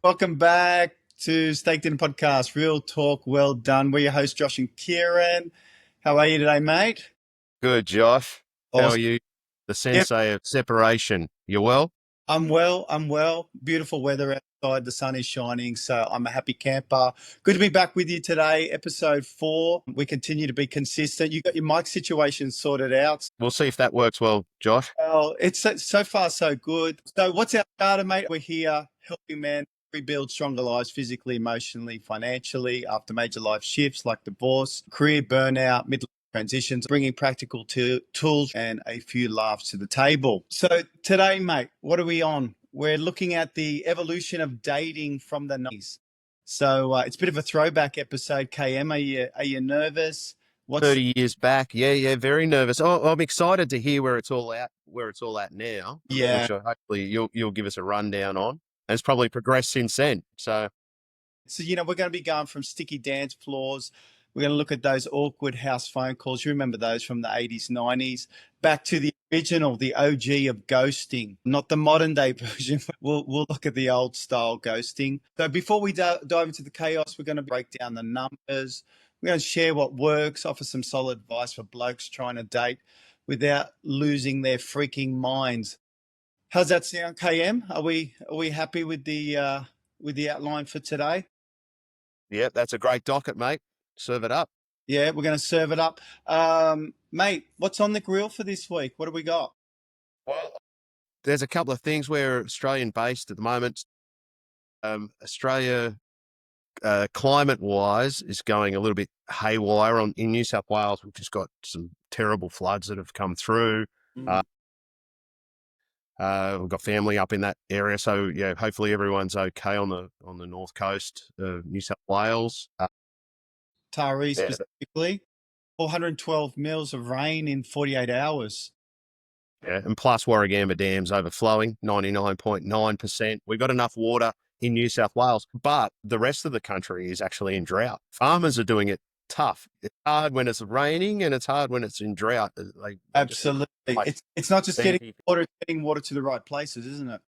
Welcome back to Staked In Podcast, Real Talk, Well Done. We're your hosts, Josh and Kieran. How are you today, mate? Good, Josh. How are Awesome. you? The Yep, sensei of separation. You well? I'm well. I'm well. Beautiful weather outside. The sun is shining, so I'm a happy camper. Good to be back with you today. Episode 4. We continue to be consistent. You got your mic situation sorted out. We'll see if that works well, Josh. Well, it's so far so good. So, what's our data, mate? We're here helping men rebuild stronger lives physically, emotionally, financially after major life shifts like divorce, career burnout, midlife transitions, bringing practical tools and a few laughs to the table. So, today, mate, what are we on? We're looking at the evolution of dating from the 90s. So, it's a bit of a throwback episode. KM, are you nervous? What's 30 years back. Yeah, very nervous. Oh, I'm excited to hear where it's all at now, yeah? which hopefully you'll give us a rundown on. And it's probably progressed since then. So So, we're going to be going from sticky dance floors. We're going to look at those awkward house phone calls. You remember those from the 80s, 90s, back to the original, the OG of ghosting, not the modern day version. We'll look at the old style ghosting. So before we dive into the chaos, we're going to break down the numbers. We're going to share what works, offer some solid advice for blokes trying to date without losing their freaking minds. How's that sound, KM? Are we happy with the outline for today? yeah, that's a great docket, mate. Serve it up. Yeah, we're going to serve it up. Mate, what's on the grill for this week? What do we got? Well, there's a couple of things. We're Australian based at the moment. Australia climate wise is going a little bit haywire in New South Wales. We've just got some terrible floods that have come through. Mm. We've got family up in that area, so yeah, hopefully everyone's okay on the north coast of New South Wales. Taree Yeah, specifically, 412 mils of rain in 48 hours. yeah, and plus Warragamba Dam's overflowing 99.9%. We've got enough water in New South Wales, but the rest of the country is actually in drought. Farmers are doing it tough. It's hard when it's raining, and it's hard when it's in drought. They just Absolutely. like It's not just being. getting water to the right places, isn't it?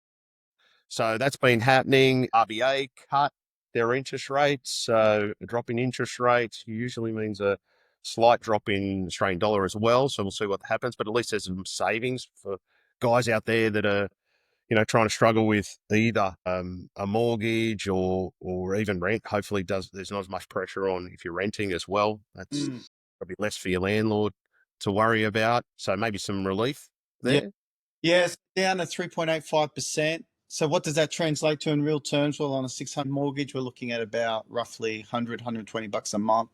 So that's been happening. RBA cut their interest rates. So a drop in interest rates usually means a slight drop in Australian dollar as well. So we'll see what happens. But at least there's some savings for guys out there that are, trying to struggle with either a mortgage or even rent. Hopefully there's not as much pressure on if you're renting as well. That's Mm. probably less for your landlord to worry about. So maybe some relief Yeah. there. Yes, down to 3.85%. So what does that translate to in real terms? Well, on a 600 mortgage, we're looking at about roughly 100, $120 a month.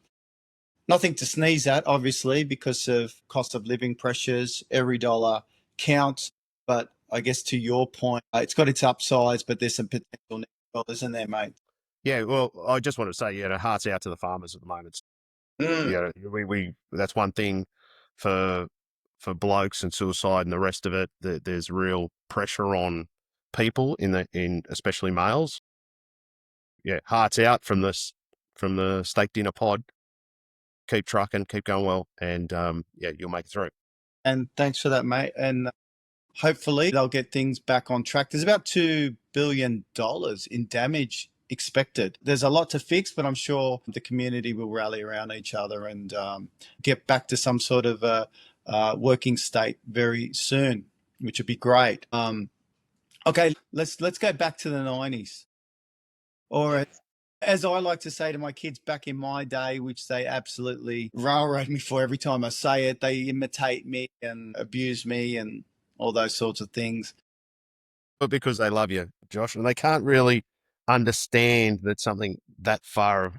Nothing to sneeze at, obviously, because of cost of living pressures. Every dollar counts. But I guess to your point, it's got its upsides, but there's some potential negatives, isn't there, mate? Yeah, well, I just want to say, hearts out to the farmers at the moment. Mm. We that's one thing for blokes and suicide and the rest of it. That there's real pressure on people in especially males. Yeah, hearts out from the steak dinner pod. Keep trucking, keep going well, and yeah, you'll make it through. And thanks for that, mate. And hopefully they'll get things back on track. There's about $2 billion in damage expected. There's a lot to fix, but I'm sure the community will rally around each other and get back to some sort of working state very soon, which would be great. Okay, let's go back to the 90s. Or as I like to say to my kids back in my day, which they absolutely railroad me for every time I say it, they imitate me and abuse me and all those sorts of things. But because they love you, Josh, and they can't really understand that something that far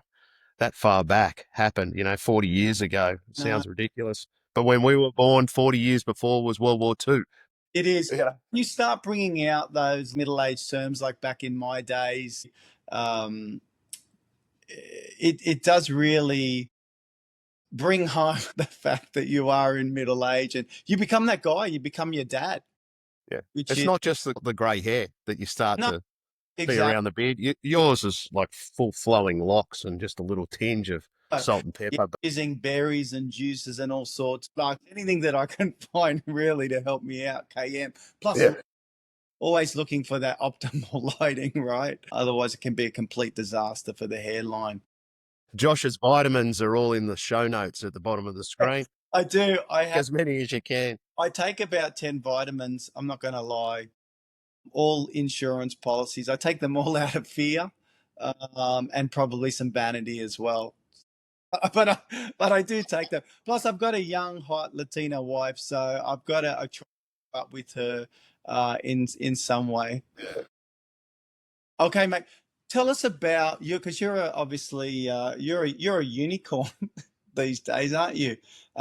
back happened, 40 years ago. It No, sounds ridiculous. But when we were born 40 years before was World War II. it is. Yeah. You start bringing out those middle-aged terms like back in my days, um, it does really bring home the fact that you are in middle age and you become that guy, you become your dad, Yeah. which It's is not just the grey hair that you start no, to see exactly. around the beard. Yours is like full flowing locks and just a little tinge of salt and pepper. But Using berries and juices and all sorts, like anything that I can find really to help me out. KM plus yeah, always looking for that optimal lighting, right? Otherwise, it can be a complete disaster for the hairline. Josh's vitamins are all in the show notes at the bottom of the screen. I do. As many as you can. I take about 10 vitamins. I'm not going to lie. All insurance policies. I take them all out of fear, and probably some vanity as well. But I do take them. Plus, I've got a young, hot Latina wife, so I've got to I try to keep up with her in some way. Okay, mate. Tell us about you, because obviously you're a unicorn these days, aren't you?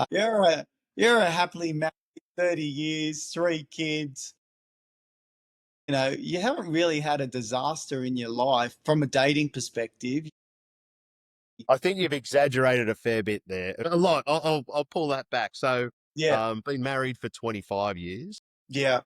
You're a happily married, 30 years, 3 kids. You haven't really had a disaster in your life from a dating perspective. I think you've exaggerated a fair bit there. A lot. I'll pull that back. So, Yeah, been married for 25 years. yeah.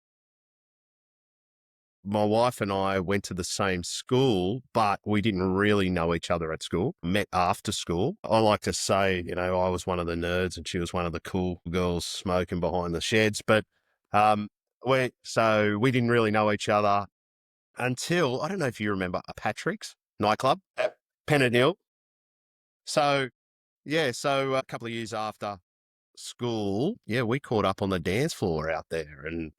My wife and I went to the same school, but we didn't really know each other at school. Met after school. I like to say, I was one of the nerds and she was one of the cool girls smoking behind the sheds. But so we didn't really know each other until, I don't know if you remember, Patrick's nightclub at Pennant Hill. So, yeah, so a couple of years after school, yeah, we caught up on the dance floor out there. And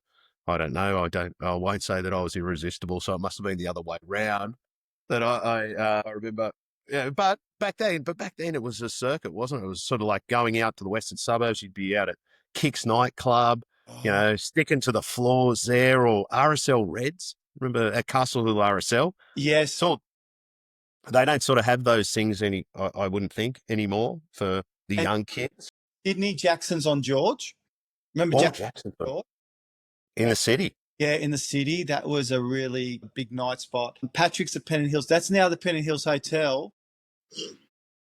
I don't know, I won't say that I was irresistible. So it must have been the other way round that I remember. Yeah, but back then it was a circuit, wasn't it? It was sort of like going out to the western suburbs. You'd be out at Kicks nightclub, Oh, sticking to the floors there, or RSL Reds. Remember at Castle Hill RSL? yes. So they don't sort of have those things I wouldn't think anymore for the And young kids. Sydney Jackson's on George. Remember Or Jackson Jackson on George? in the city. Yeah, in the city. That was a really big night spot. Patrick's at Pennant Hills. That's now the Pennant Hills Hotel.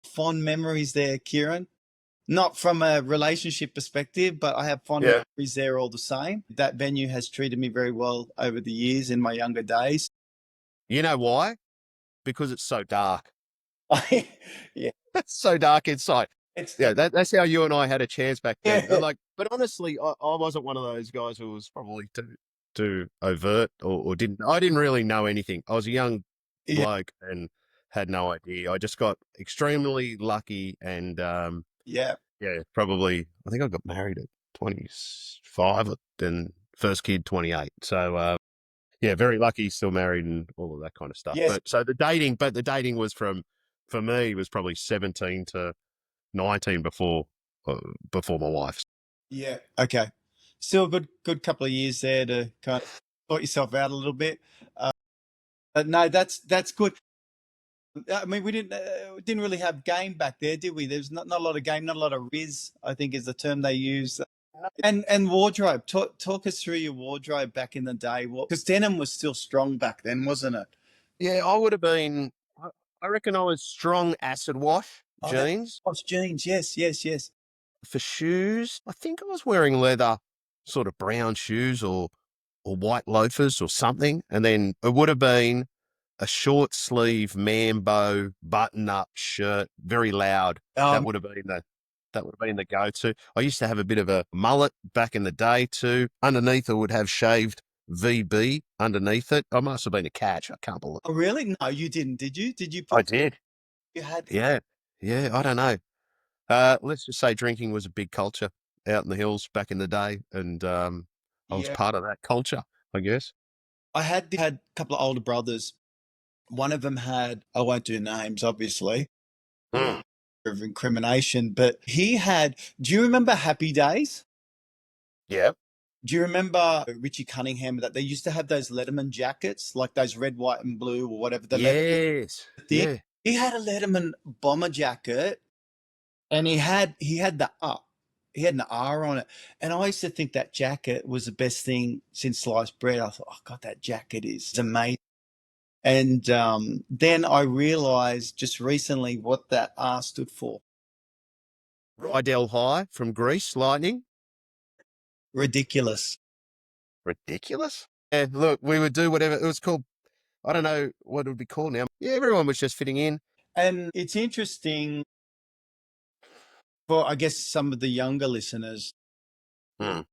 Fond memories there, Kieran. Not from a relationship perspective, but I have fond Yeah. memories there all the same. That venue has treated me very well over the years in my younger days. You know why? Because it's so dark. Yeah, It's so dark inside. it's Yeah, that's how you and I had a chance back then. yeah, But honestly, I wasn't one of those guys who was probably too overt I didn't really know anything. I was a young yeah, bloke and had no idea. I just got extremely lucky and yeah, yeah, probably I think I got married at 25 and first kid 28. So yeah, very lucky, still married and all of that kind of stuff. yes, But the dating was for me was probably 17 to 19 before my wife. yeah. Okay, still a good couple of years there to kind of sort yourself out a little bit. Uh, but no, that's good. I mean, we didn't really have game back there, did we? There's not a lot of game, not a lot of riz, I think is the term they use. And wardrobe. Talk us through your wardrobe back in the day. Because denim was still strong back then, wasn't it? Yeah, I would have been. I reckon I was strong acid wash Oh, that jeans. was jeans. Yes, yes, yes. For shoes, I think I was wearing leather, sort of brown shoes or white loafers or something, and then it would have been a short sleeve Mambo button up shirt, very loud. That Um, would have been the go to. I used to have a bit of a mullet back in the day too. Underneath, I would have shaved VB underneath it. I must have been a catch. I can't believe oh, really? No, you didn't. Did you? Did you I put? did. You had? Yeah, yeah. I don't know. Let's just say drinking was a big culture out in the hills back in the day, and I was Yeah. part of that culture, I guess. I had a couple of older brothers. One of them had. I won't do names, obviously, Mm. of incrimination, but he had. Do you remember Happy Days? Yeah. Do you remember Richie Cunningham that they used to have those Letterman jackets, like those red, white, and blue, or whatever the letter Yes. thing? Yeah. He had a Letterman bomber jacket, and he had he had an R on it, and I used to think that jacket was the best thing since sliced bread. I thought, oh God, that jacket is amazing. And then I realised just recently what that R stood for. Rydell High from Greece, Lightning. Ridiculous. Ridiculous. Yeah, look, we would do whatever. It was called, I don't know what it would be called now. Yeah, everyone was just fitting in. And it's interesting for, I guess, some of the younger listeners. Mm.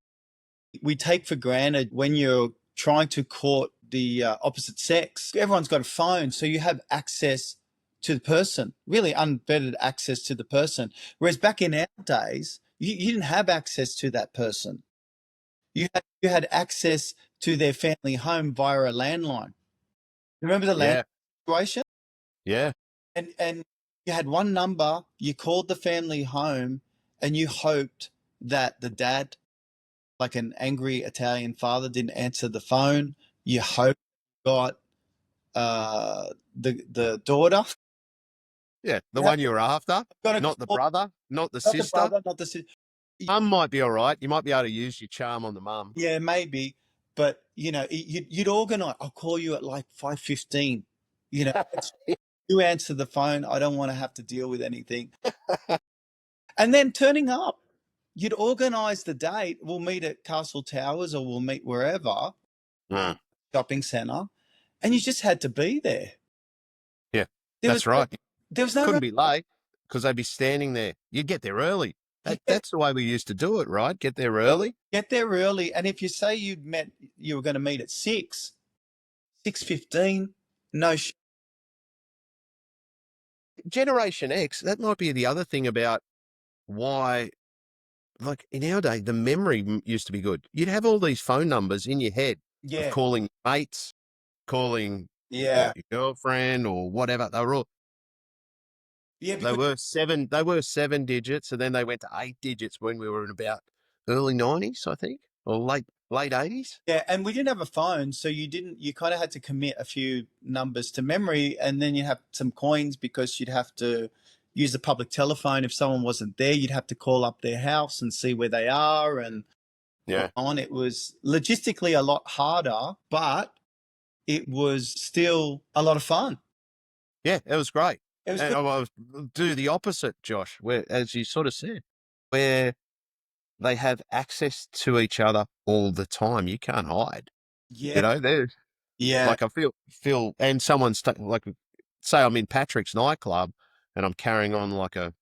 We take for granted when you're trying to court the opposite sex. Everyone's got a phone, so you have access to the person, really unvetted access to the person. Whereas back in our days, you didn't have access to that person. You had access to their family home via a landline. Remember the landline Yeah. situation? Yeah. And you had one number, you called the family home, and you hoped that the dad, like an angry Italian father, didn't answer the phone. You hoped you got the daughter. Yeah. The You have one you were after, got to not the call, brother, not the not the sister. brother, not the sister. Mum might be all right. You might be able to use your charm on the mum. Yeah, maybe, but you'd organize. I'll call you at like 5:15. You answer the phone. I don't want to have to deal with anything. And then turning up, you'd organise the date. We'll meet at Castle Towers or we'll meet wherever, Mm. shopping centre, and you just had to be there. Yeah, There was that's right. there was no Couldn't be late because they'd be standing there. You'd get there early. yeah, That's the way we used to do it, right? Get there early. get there early. And if you say you were going to meet at 6:15, no Generation X, that might be the other thing about why, like in our day, the memory used to be good. You'd have all these phone numbers in your head of yeah, calling mates, calling yeah, your girlfriend or whatever. yeah, They because were seven digits, and then they went to 8 digits when we were in about early 90s, I think, or late 80s. yeah, and we didn't have a phone, so you kind of had to commit a few numbers to memory, and then you have some coins because you'd have to use the public telephone if someone wasn't there. You'd have to call up their house and see where they are, and Yeah. on. It was logistically a lot harder, but it was still a lot of fun. Yeah, it was great. It was And good. I was do the opposite, Josh, where, as you sort of said, where they have access to each other all the time. You can't hide. Yeah, You know, there's yeah, like I feel, and someone's like, say I'm in Patrick's nightclub and I'm carrying on like a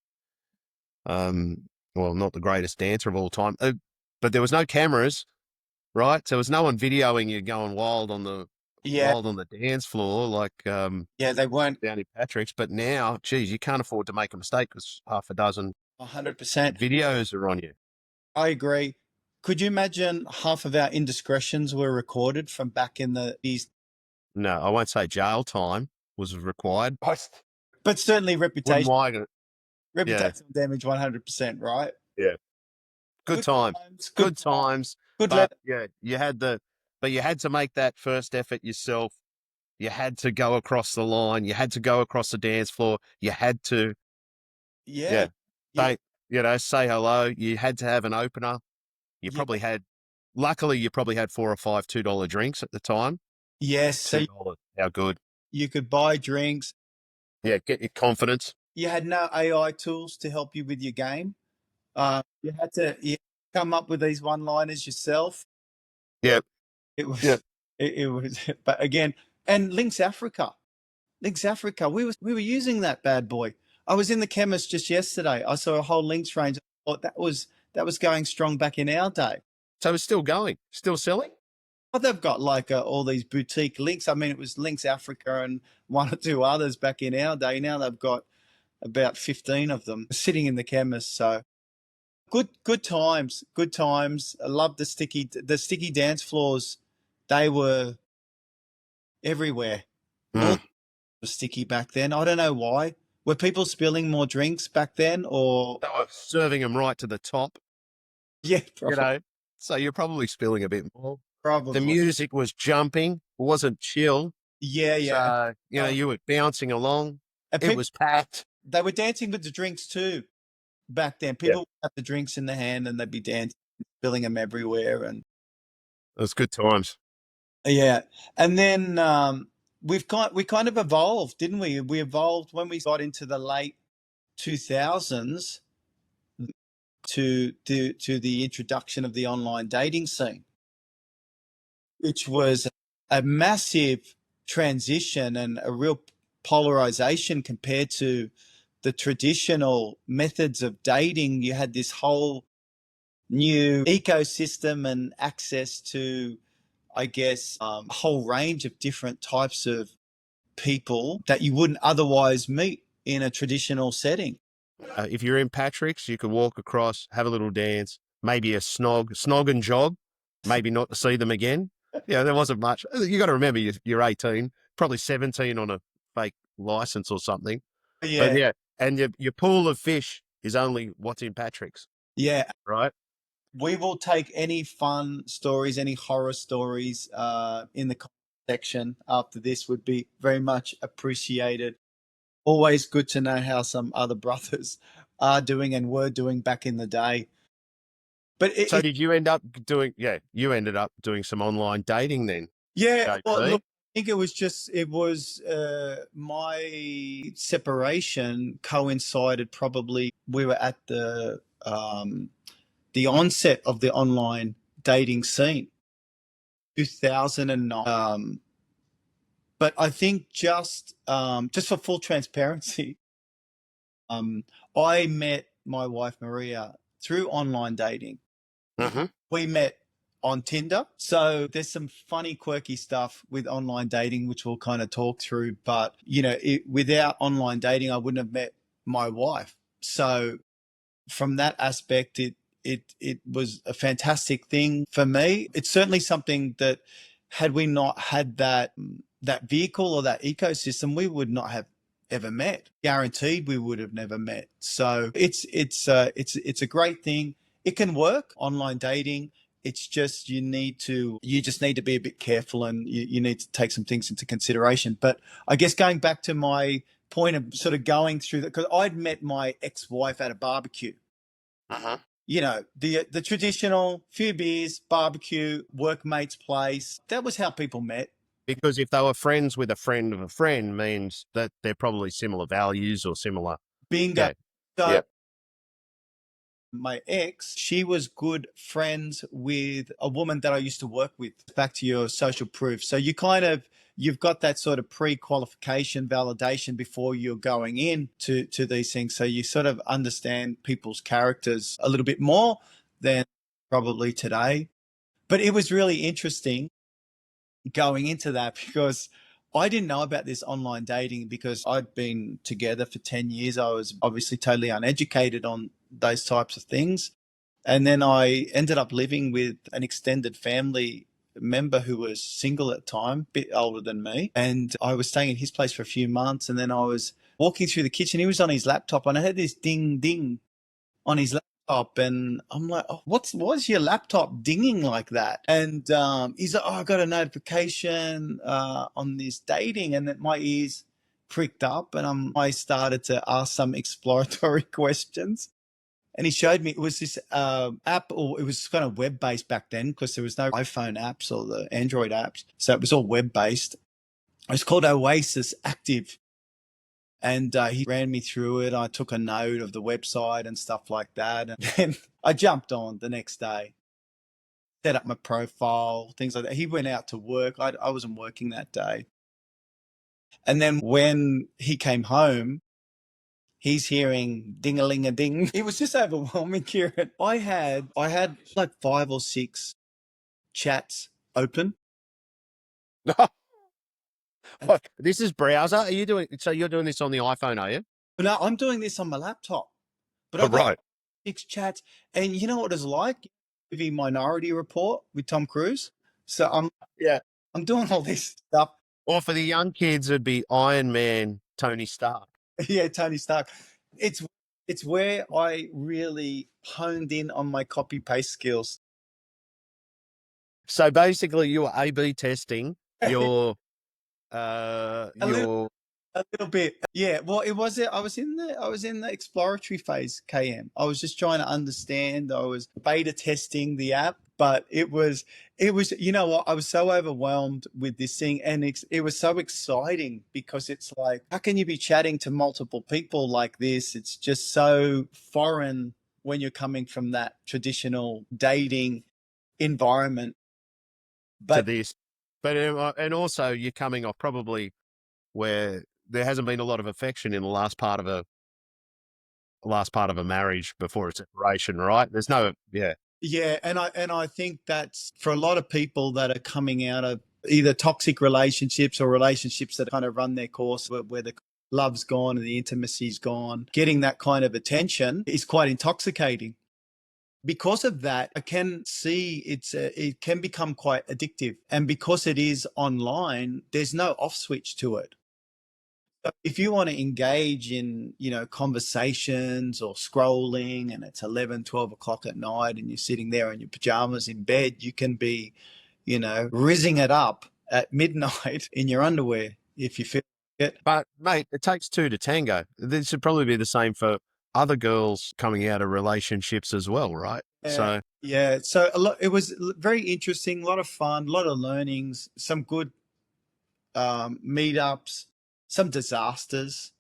well, not the greatest dancer of all time, but there was no cameras, right? So there was no one videoing you going yeah, wild on the dance floor like yeah. They weren't down in Patrick's. But now, geez, you can't afford to make a mistake because half a dozen 100%. videos are on you. I agree. Could you imagine half of our indiscretions were recorded from back in these, No, I won't say jail time was required. I but certainly wouldn't reputation, mind it. Yeah, reputational damage, 100%, right? yeah. Good Good times, times, good good times, times. good But let. yeah, but you had to make that first effort yourself. You had to go across the line. You had to go across the dance floor. You had to, Yeah, yeah, yeah, say hello. You had to have an opener. You yeah, probably had, luckily, you probably had 4 or 5 $2 drinks at the time. yes. So $2. How good. you could buy drinks. Yeah, get your confidence. You had no AI tools to help you with your game. You come up with these one-liners yourself. Yeah, It yeah. was, it was, but again, and Lynx Africa, we were using that bad boy. I was in the chemist just yesterday. I saw a whole Lynx range. I thought that was going strong back in our day. So it's still going, still selling. Well, they've got like all these boutique Lynx. I mean, it was Lynx Africa and one or two others back in our day. Now they've got about 15 of them sitting in the chemist. So good times, good times. I love the sticky dance floors. They were everywhere. All Mm. was sticky back then. I don't know why. Were people spilling more drinks back then, or They were serving them right to the top, yeah, you know. So you're probably spilling a bit more. The probably. music was jumping, it wasn't chill. Yeah, yeah. So, Oh, you were bouncing along. and It people was packed. they were dancing with the drinks too back then. Yeah. People would have the drinks in the hand and they'd be dancing, spilling them everywhere, and It was good times. yeah. And then we kind of evolved, didn't we? We evolved when we got into the late 2000s to the introduction of the online dating scene, which was a massive transition and a real polarization compared to the traditional methods of dating. You had this whole new ecosystem and access to I guess, a whole range of different types of people that you wouldn't otherwise meet in a traditional setting. If you're in Patrick's, you can walk across, have a little dance, maybe a snog and jog, maybe not to see them again. Yeah, there wasn't much. You got to remember, you're 18, probably 17 on a fake license or something. But Yeah, yeah, and your pool of fish is only what's in Patrick's, yeah. right? We will take any fun stories, any horror stories in the comment section after this would be very much appreciated. Always good to know how some other brothers are doing and were doing back in the day. But So did you end up doing? Yeah, you ended up doing some online dating then, yeah, well, look, JP. I think it was my separation coincided probably we were at the onset of the online dating scene, 2009. But I think just for full transparency, um, I met my wife Maria through online dating. Mm-hmm. We met on Tinder. So there's some funny, quirky stuff with online dating, which we'll kind of talk through. But, without online dating, I wouldn't have met my wife. So from that aspect, it was a fantastic thing for me. It's certainly something that had we not had that vehicle or that ecosystem, we would not have ever met. Guaranteed, we would have never met. So it's a great thing. It can work online dating. It's just you just need to be a bit careful, and you need to take some things into consideration. But I guess going back to my point of sort of going through that, because I'd met my ex-wife at a barbecue. Uh-huh. The traditional few beers, barbecue, workmate's place. That was how people met. Because if they were friends with a friend of a friend, means that they're probably similar values or similar. Bingo. Yeah. So Yeah. my ex, she was good friends with a woman that I used to work with. Back to your social proof. So you've got that sort of pre-qualification validation before you're going in to these things. So you sort of understand people's characters a little bit more than probably today. But it was really interesting going into that because I didn't know about this online dating because I'd been together for 10 years. I was obviously totally uneducated on those types of things. And then I ended up living with an extended family member who was single at the time, a bit older than me. And I was staying in his place for a few months. And then I was walking through the kitchen. He was on his laptop and I had this ding ding on his laptop, and I'm like, oh, what's your laptop dinging like that? And he's like, oh, I got a notification on this dating, and then my ears pricked up, and I started to ask some exploratory questions. And he showed me it was this app, or it was kind of web based back then because there was no iPhone apps or the Android apps, so it was all web based. It was called Oasis Active, and he ran me through it. I took a note of the website and stuff like that. And then I jumped on the next day, set up my profile, things like that. He went out to work. I wasn't working that day. And then when he came home, he's hearing ding a ling a ding. It was just overwhelming, Kieran. I had like 5 or 6 chats open. What? This is browser. Are you doing? So you're doing this on the iPhone, are you? But now I'm doing this on my laptop. But Oh, I got right. 6 chats, and you know what it's like? The Minority Report with Tom Cruise. So Yeah. I'm doing all this stuff. Or for the young kids, it'd be Iron Man, Tony Stark. Yeah, Tony Stark. It's it's where I really honed in on my copy paste skills. So basically, you were A/B testing a little your. A little bit, yeah. Well, it was it. I was in the exploratory phase. KM. I was just trying to understand. I was beta testing the app, but it was. You know what? I was so overwhelmed with this thing, and it was so exciting because it's like, how can you be chatting to multiple people like this? It's just so foreign when you're coming from that traditional dating environment. To But this, but and also you're coming off probably where there hasn't been a lot of affection in the last part of a marriage before a separation, right? There's no, yeah. Yeah, and I think that's for a lot of people that are coming out of either toxic relationships or relationships that kind of run their course where the love's gone and the intimacy's gone. Getting that kind of attention is quite intoxicating. Because of that, I can see it can become quite addictive. And because it is online, there's no off switch to it. If you want to engage in, conversations or scrolling and it's 11, 12 o'clock at night and you're sitting there in your pajamas in bed, you can be, rizzing it up at midnight in your underwear if you feel it. But mate, it takes two to tango. This should probably be the same for other girls coming out of relationships as well, right? Yeah. So, Yeah. So it was very interesting, a lot of fun, a lot of learnings, some good meetups, some disasters.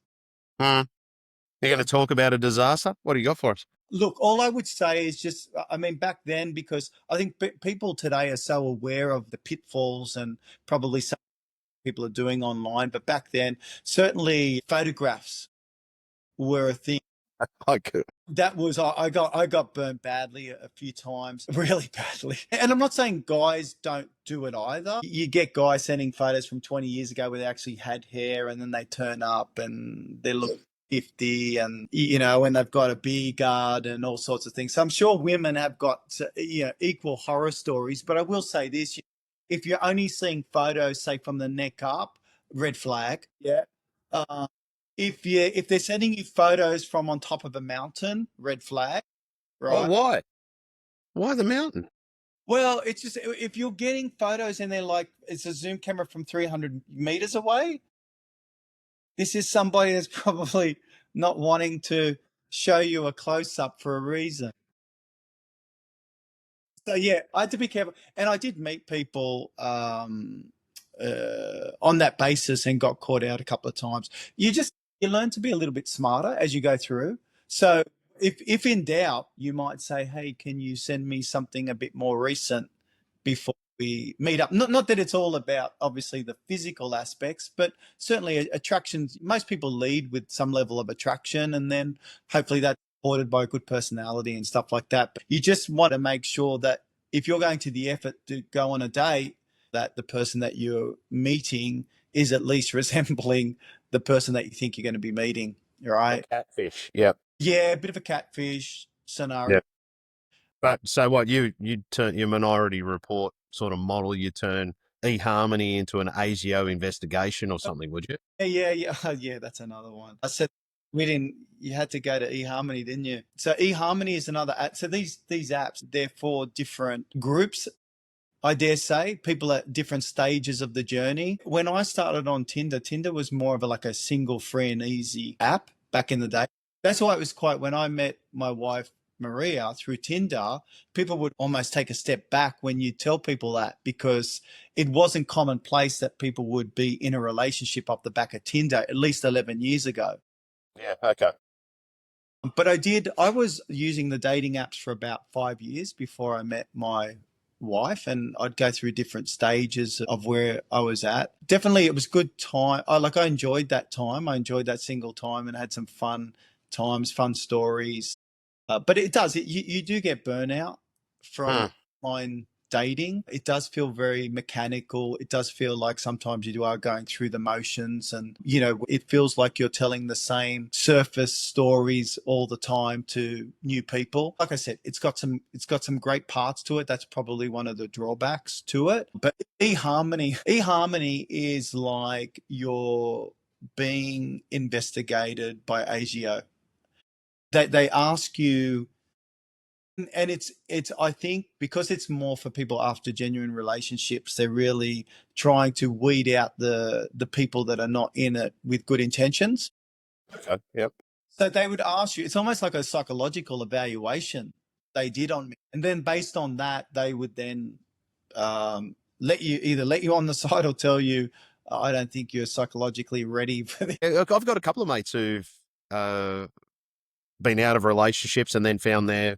hmm, you're going to talk about a disaster? What do you got for us? Look, all I would say is just, I mean, back then, because I think people today are so aware of the pitfalls and probably some people are doing online, but back then, certainly photographs were a thing. I could. That was I got burnt badly a few times, really badly. And I'm not saying guys don't do it either. You get guys sending photos from 20 years ago where they actually had hair, and then they turn up and they look 50, and and they've got a beer guard and all sorts of things. So I'm sure women have got equal horror stories. But I will say this: if you're only seeing photos, say from the neck up, red flag. Yeah. Uh, if they're sending you photos from on top of a mountain, red flag, Oh, right? why? Why the mountain? Well, it's just if you're getting photos and they're like it's a zoom camera from 300 meters away, this is somebody that's probably not wanting to show you a close up for a reason. So yeah, I had to be careful, and I did meet people on that basis and got caught out a couple of times. You learn to be a little bit smarter as you go through. So if in doubt, you might say, "Hey, can you send me something a bit more recent before we meet up?" Not that it's all about obviously the physical aspects, but certainly attractions. Most people lead with some level of attraction, and then hopefully that's supported by a good personality and stuff like that. But you just want to make sure that if you're going to the effort to go on a date, that the person that you're meeting is at least resembling the person that you think you're going to be meeting, A right? catfish. Yep. Yeah, a bit of a catfish scenario. Yep. But so what you turn your Minority Report sort of model, you turn eHarmony into an ASIO investigation or something, would you? Yeah. Yeah, that's another one. I said we didn't. You had to go to eHarmony, didn't you? So eHarmony is another app. So these apps, they're for different groups. I dare say people at different stages of the journey. When I started on Tinder, Tinder was more of like a single free and easy app back in the day. That's why it was quite, when I met my wife, Maria, through Tinder, people would almost take a step back when you tell people that, because it wasn't commonplace that people would be in a relationship off the back of Tinder at least 11 years ago. Yeah. Okay. But I was using the dating apps for about 5 years before I met my wife, and I'd go through different stages of where I was at. Definitely it was good time. I enjoyed that time. I enjoyed that single time and had some fun times, fun stories. But you do get burnout from Hmm. online dating. It does feel very mechanical. It does feel like sometimes you are going through the motions, and it feels like you're telling the same surface stories all the time to new people. Like I said, it's got some great parts to it. That's probably one of the drawbacks to it. But eHarmony is like you're being investigated by ASIO. They ask you, and it's I think because it's more for people after genuine relationships, they're really trying to weed out the people that are not in it with good intentions. Okay. Yep. So they would ask you, it's almost like a psychological evaluation they did on me, and then based on that they would then let you on the side or tell you, I don't think you're psychologically ready for this. Yeah, look, I've got a couple of mates who've uh, been out of relationships and then found their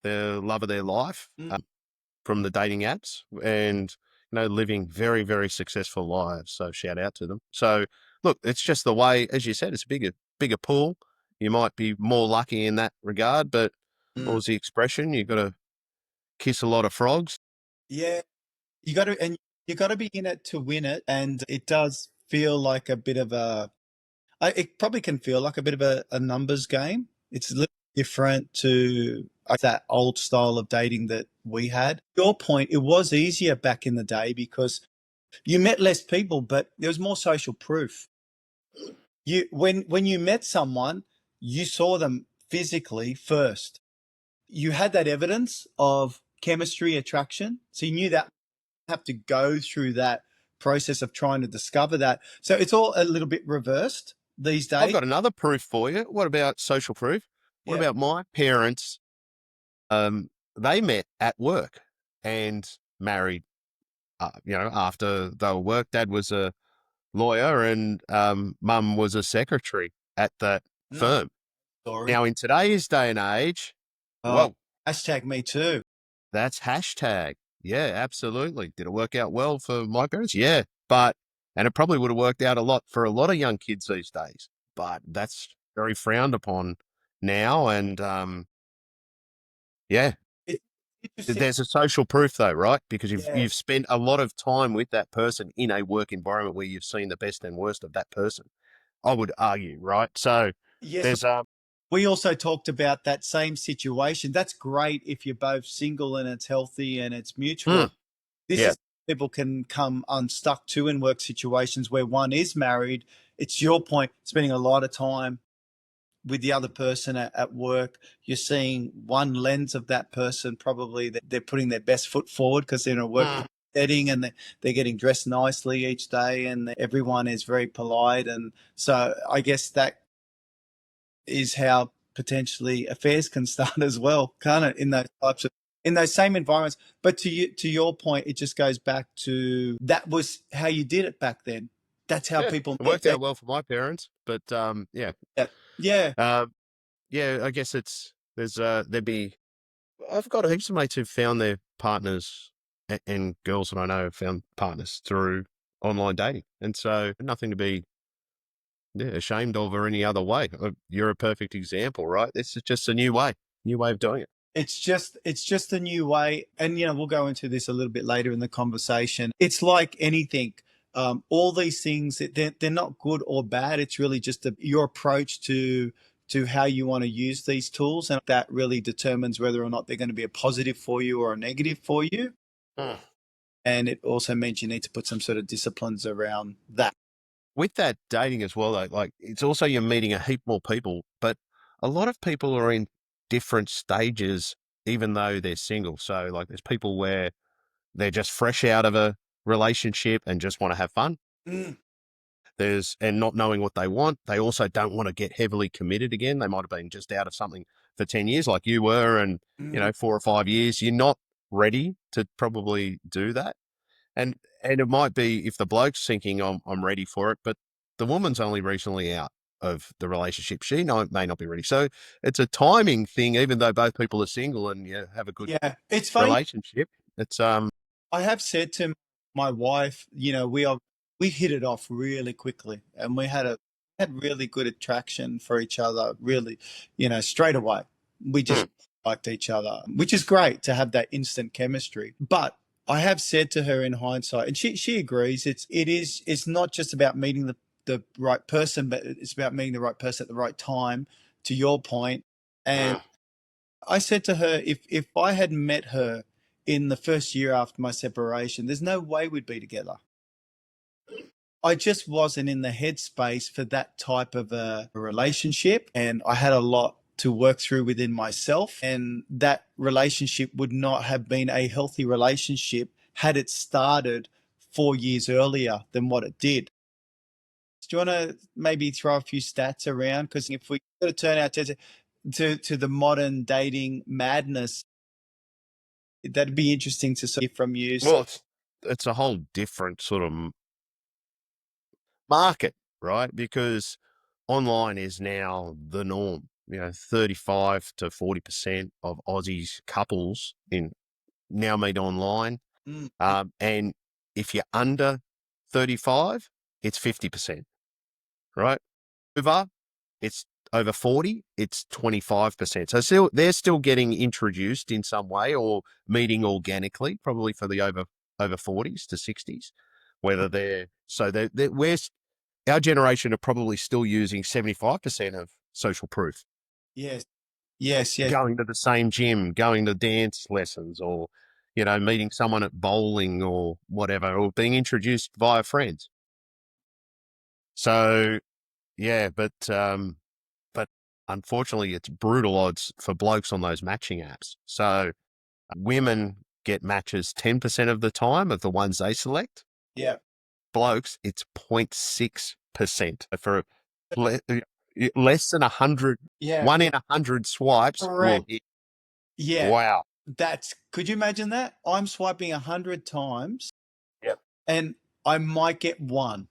love of their life Mm. from the dating apps, and living very very successful lives. So shout out to them. So look, it's just the way, as you said, it's a bigger pool. You might be more lucky in that regard, but what Mm. was the expression? You've got to kiss a lot of frogs. Yeah, you got to be in it to win it, and it does feel like a bit of a. It probably can feel like a bit of a numbers game. It's a little different to that old style of dating that we had. Your point, it was easier back in the day because you met less people, but there was more social proof. You when you met someone, you saw them physically first. You had that evidence of chemistry, attraction, so you knew that you have to go through that process of trying to discover that. So it's all a little bit reversed these I've days. got another proof for you. What about social proof? What Yeah. about my parents? They met at work and married. After they were work, dad was a lawyer and mum was a secretary at that Mm, firm. story. Now, in today's day and age, Oh, whoa, hashtag me too. that's hashtag. Yeah, absolutely. Did it work out well for my parents? Yeah, and it probably would have worked out a lot for a lot of young kids these days, but that's very frowned upon now. And yeah, It's interesting. there's a social proof though, right? Because Yeah. you've spent a lot of time with that person in a work environment where you've seen the best and worst of that person. I would argue, right? So Yes. there's We also talked about that same situation. That's great if you're both single and it's healthy and it's mm, mutual. This yeah. is people can come unstuck to in work situations where one is married. It's your point, spending a lot of time with the other person at work. You're seeing one lens of that person, probably that they're putting their best foot forward because they're in a work setting and they're getting dressed nicely each day and everyone is very polite. And so I guess that is how potentially affairs can start as well, can't it? In those same environments. But to your point, it just goes back to that was how you did it back then. That's how Yeah, people it met. worked out well for my parents, but yeah, Yeah, yeah, uh, yeah. I guess there'd be. I've got heaps of mates who've found their partners and girls that I know have found partners through online dating, and so nothing to be ashamed of or any other way. You're a perfect example, right? This is just a new way of doing it. it's just a new way, and we'll go into this a little bit later in the conversation. It's like anything. All these things, they're not good or bad. It's really just your approach to how you want to use these tools, and that really determines whether or not they're going to be a positive for you or a negative for you. Mm. And it also means you need to put some sort of disciplines around that. With that dating as well, though, like it's also you're meeting a heap more people, but a lot of people are in different stages, even though they're single. So, like, there's people where they're just fresh out of a relationship and just want to have fun. Mm, And not knowing what they want. They also don't want to get heavily committed again. They might have been just out of something for 10 years, like you were, and, mm. 4 or 5 years. You're not ready to probably do that. And it might be if the bloke's thinking I'm ready for it, but the woman's only recently out of the relationship. She may not be ready. So it's a timing thing, even though both people are single and have a good Yeah, it's funny. relationship. It's I have said to my wife, we hit it off really quickly, and had really good attraction for each other. Really, straight away, we just hmm, liked each other, which is great to have that instant chemistry. But I have said to her in hindsight, and she agrees. It's not just about meeting the right person, but it's about meeting the right person at the right time. To your point, and I said to her, if I had met her in the first year after my separation, there's no way we'd be together. I just wasn't in the headspace for that type of a relationship. And I had a lot to work through within myself. And that relationship would not have been a healthy relationship had it started 4 years earlier than what it did. Do you want to maybe throw a few stats around? Because if we sort of turn out to the modern dating madness, that'd be interesting to see from you. well, it's a whole different sort of market, right? Because online is now the norm. 35 to 40% of Aussies couples in now meet online. Mm, And if you're under 35, it's 50%, right? Over, it's over 40, it's 25%. So still, they're still getting introduced in some way or meeting organically, probably for the over 40s to 60s, whether they're, so our generation are probably still using 75% of social proof, Yes, yes, yes, going to the same gym, going to dance lessons, or, meeting someone at bowling or whatever, or being introduced via friends. So yeah, but unfortunately, it's brutal odds for blokes on those matching apps. So women get matches 10% of the time of the ones they select. yeah, Blokes, it's 0.6% for less than 100. yeah, 1 in 100 swipes will correct. hit. Yeah, Wow. could you imagine that? I'm swiping 100 times Yep. and I might get one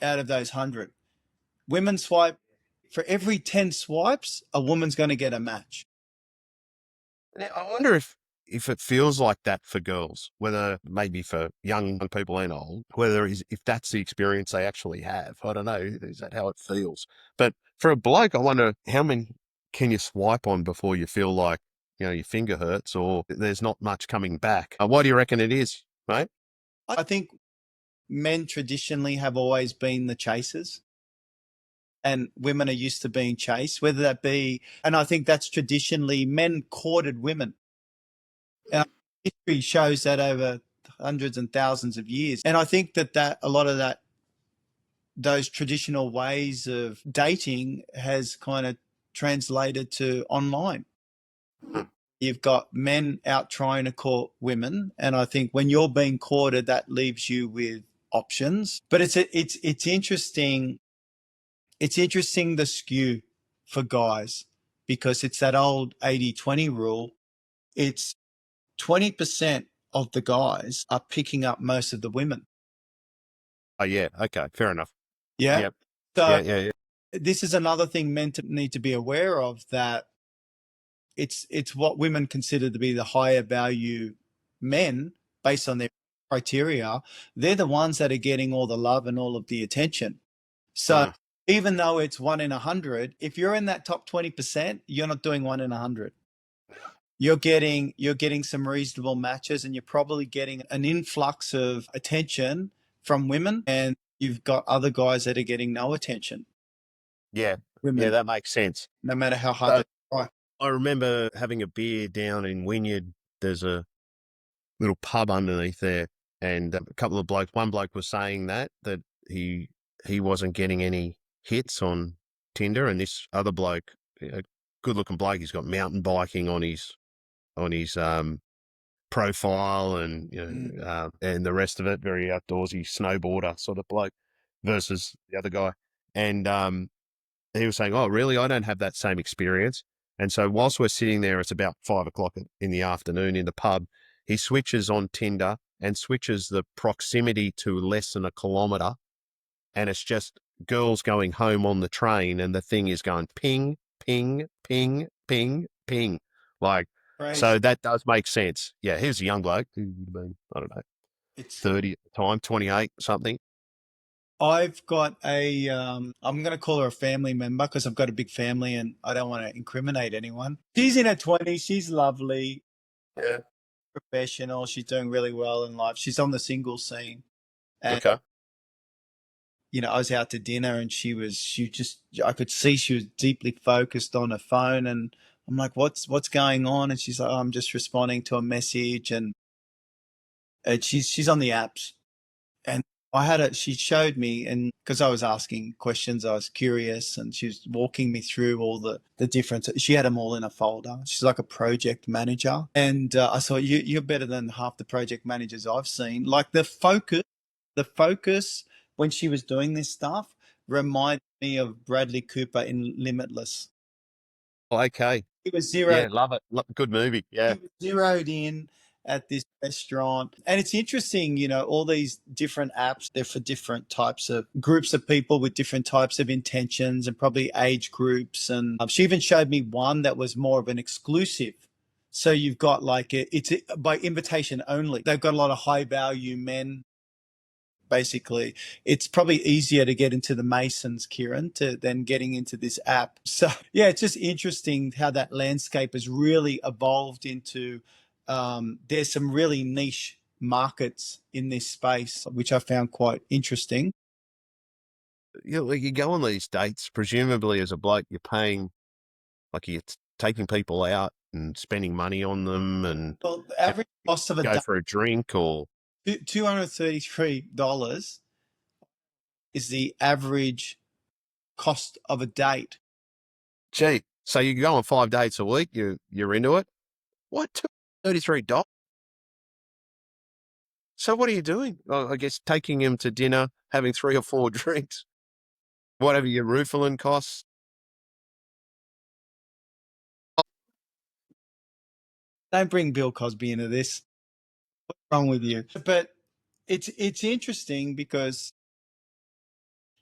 out of those 100. Women swipe for every 10 swipes, a woman's going to get a match. Now, I wonder if it feels like that for girls, whether maybe for young people and old, if that's the experience they actually have. I don't know. Is that how it feels? But for a bloke, I wonder how many can you swipe on before you feel like, your finger hurts or there's not much coming back. Why do you reckon it is, mate? I think men traditionally have always been the chasers and women are used to being chased, whether that be, and I think that's traditionally men courted women. And history shows that over hundreds and thousands of years. And I think that a lot of those traditional ways of dating has kind of translated to online. You've got men out trying to court women, and I think when you're being courted, that leaves you with options. But it's interesting. It's interesting the skew for guys because it's that old 80-20 rule. It's 20% of the guys are picking up most of the women. Oh, yeah. Okay. Fair enough. Yeah. Yep. So Yeah. Yeah. Yeah. this is another thing men need to be aware of, that it's what women consider to be the higher value men based on their criteria. They're the ones that are getting all the love and all of the attention. So Mm. even though it's 1 in 100, if you're in that top 20%, you're not doing 1 in 100. You're getting some reasonable matches, and you're probably getting an influx of attention from women, and you've got other guys that are getting no attention. Yeah. Yeah. Women, That makes sense. no matter how hard So they try. I remember having a beer down in Wynyard. There's a little pub underneath there, and a couple of blokes. One bloke was saying that he wasn't getting any hits on Tinder, and this other bloke, a good-looking bloke, he's got mountain biking on his profile, and and the rest of it, very outdoorsy snowboarder sort of bloke, versus the other guy, and he was saying, "Oh, really? I don't have that same experience." And so, whilst we're sitting there, it's about 5 o'clock in the afternoon in the pub. He switches on Tinder and switches the proximity to less than a kilometre, and it's just girls going home on the train, and the thing is going ping, ping, ping, ping, ping, like. Crazy. So that does make sense. Yeah, he was a young bloke. He would have been, I don't know, It's 30 at the time, 28, something. I've got I'm going to call her a family member because I've got a big family and I don't want to incriminate anyone. She's in her 20s. She's lovely, Yeah. professional. She's doing really well in life. She's on the single scene. And, Okay. I was out to dinner and I could see she was deeply focused on her phone. And I'm like, what's going on? And she's like, oh, I'm just responding to a message. And she's on the apps. And she showed me, and because I was asking questions, I was curious, and she was walking me through all the different, she had them all in a folder. She's like a project manager. And I thought, you're better than half the project managers I've seen. Like the focus when she was doing this stuff reminded me of Bradley Cooper in Limitless. Okay. He was zero Yeah, love it. Good movie. he Yeah. was zeroed in at this restaurant. And it's interesting, all these different apps, they're for different types of groups of people with different types of intentions and probably age groups. And she even showed me one that was more of an exclusive. So you've got like it's by invitation only. They've got a lot of high value men basically. It's probably easier to get into the Masons, Kieran, than getting into this app. So yeah, it's just interesting how that landscape has really evolved into. There's some really niche markets in this space, which I found quite interesting. You go on these dates, presumably as a bloke, you're paying, like you're taking people out and spending money on them and Well, the average cost of a go day, for a drink or, $233 is the average cost of a date. gee, so you go on 5 dates a week, you're into it. What, $33? So what are you doing? Well, I guess taking him to dinner, having 3 or 4 drinks, whatever your roofing costs. Don't bring Bill Cosby into this. What's wrong with you? But it's interesting because,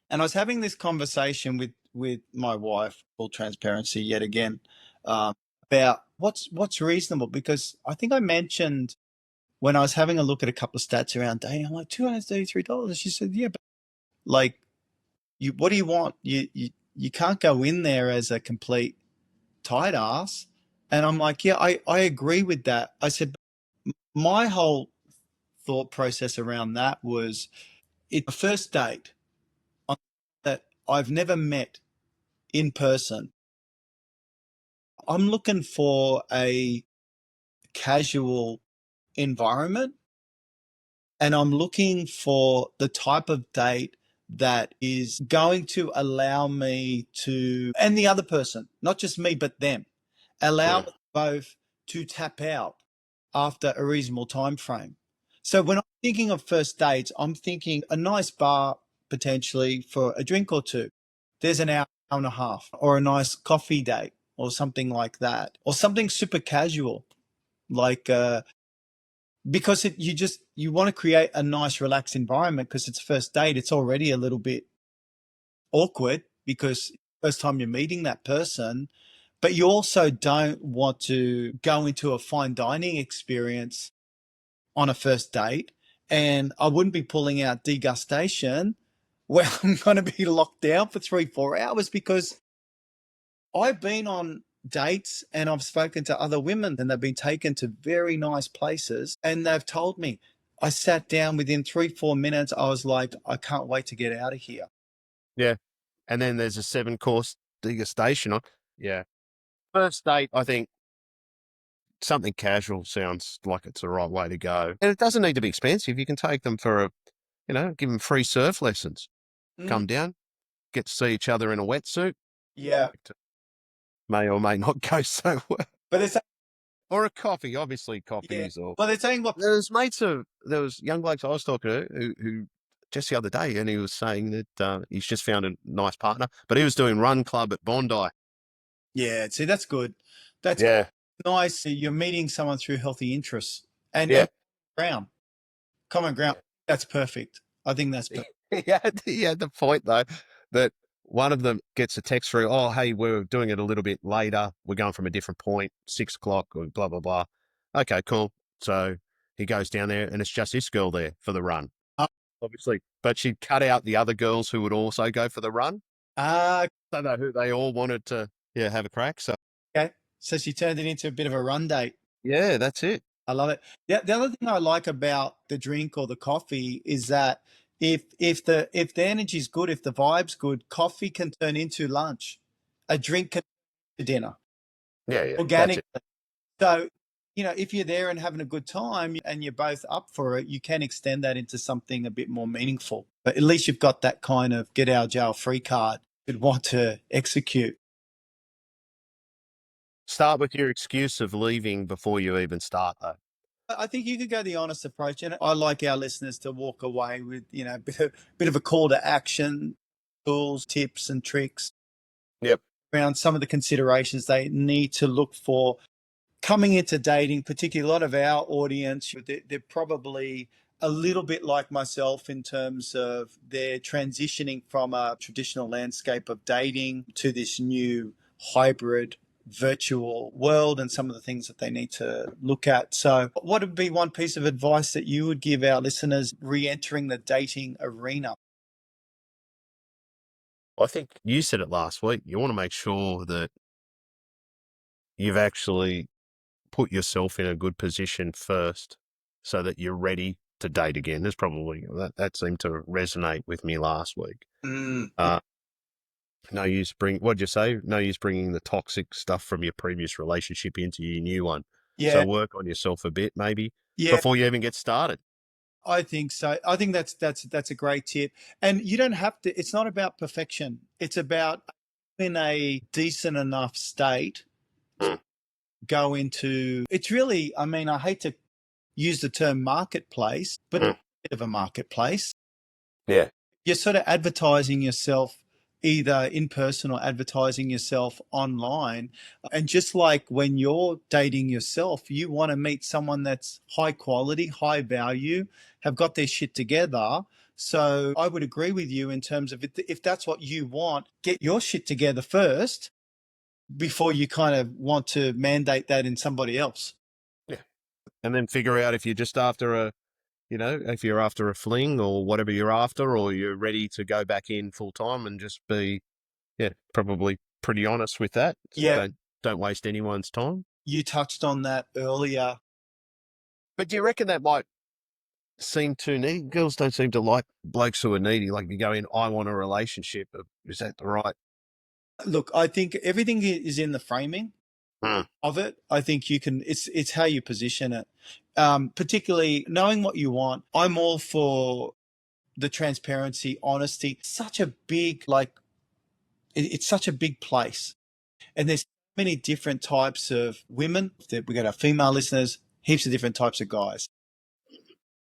and I was having this conversation with my wife, full transparency yet again, about what's reasonable. Because I think I mentioned when I was having a look at a couple of stats around dating, I'm like $233. She said, "Yeah, but like, you, what do you want? You can't go in there as a complete tight ass." And I'm like, "Yeah, I agree with that." I said, my whole thought process around that was, it's a first date that I've never met in person. I'm looking for a casual environment, and I'm looking for the type of date that is going to allow me to, and the other person, not just me, but them, allow Yeah, us both to tap out after a reasonable time frame. So when I'm thinking of first dates, I'm thinking a nice bar potentially for a drink or two. There's an hour and a half, or a nice coffee date, or something like that, or something super casual, like because you want to create a nice relaxed environment because it's first date. It's already a little bit awkward because first time you're meeting that person, but you also don't want to go into a fine dining experience on a first date. And I wouldn't be pulling out degustation where I'm going to be locked down for 3 4 hours, because I've been on dates and I've spoken to other women and they've been taken to very nice places and they've told me, I sat down within 3 4 minutes. I was like, I can't wait to get out of here. yeah. And then there's a 7 course degustation on. Yeah. First date, I think something casual sounds like it's the right way to go. And it doesn't need to be expensive. You can take them for give them free surf lessons. Mm, Come down, get to see each other in a wetsuit. yeah. May or may not go so well. But it's, Or a coffee, obviously yeah. coffees or Well, they're saying what, there was young blokes I was talking to who just the other day, and he was saying that he's just found a nice partner, but he was doing run club at Bondi. yeah, see, that's good. That's Yeah, nice. You're meeting someone through healthy interests yeah. and ground, common ground. That's perfect. I think that's perfect. He had the point though that one of them gets a text through, oh, hey, we're doing it a little bit later. We're going from a different point, 6 o'clock or blah, blah, blah. Okay, cool. So he goes down there and it's just this girl there for the run, Uh, obviously. But she'd cut out the other girls who would also go for the run. uh, So they all wanted to, have a crack. So, okay. So she turned it into a bit of a run date. yeah, that's it. I love it. Yeah, the other thing I like about the drink or the coffee is that if the energy is good, if the vibe's good, coffee can turn into lunch. A drink can turn into dinner Yeah, yeah, that's organically. it. So, if you're there and having a good time and you're both up for it, you can extend that into something a bit more meaningful. But at least you've got that kind of get out of jail free card you'd want to execute. Start with your excuse of leaving before you even start, though. I think you could go the honest approach, and I like our listeners to walk away with a bit of a call to action, tools, tips, and tricks Yep. around some of the considerations they need to look for coming into dating. Particularly, a lot of our audience, they're probably a little bit like myself in terms of they're transitioning from a traditional landscape of dating to this new hybrid virtual world and some of the things that they need to look at. So, what would be one piece of advice that you would give our listeners re entering the dating arena? I think you said it last week. You want to make sure that you've actually put yourself in a good position first so that you're ready to date again. There's probably that seemed to resonate with me last week. Mm, No use what'd you say? No use bringing the toxic stuff from your previous relationship into your new one. yeah, So work on yourself a bit, maybe yeah, before you even get started. I think so. I think that's a great tip. And you don't have to. It's not about perfection. It's about in a decent enough state Mm, go into. It's really. I mean, I hate to use the term marketplace, but it's mm. a bit of a marketplace. Yeah. You're sort of advertising yourself either in person or advertising yourself online. And just like when you're dating yourself, you want to meet someone that's high quality, high value, have got their shit together. So I would agree with you in terms of if that's what you want, get your shit together first before you kind of want to mandate that in somebody else. Yeah. And then figure out if you're just after if you're after a fling or whatever you're after, or you're ready to go back in full time and just be, probably pretty honest with that. Yeah, Don't waste anyone's time. you touched on that earlier. But do you reckon that might seem too needy? Girls don't seem to like blokes who are needy. Like you go in, I want a relationship. Is that the right? Look, I think everything is in the framing Mm, of it. I think you can. It's how you position it, particularly knowing what you want. I'm all for the transparency, honesty. Such a big it's such a big place, and there's many different types of women. We got our female listeners, heaps of different types of guys.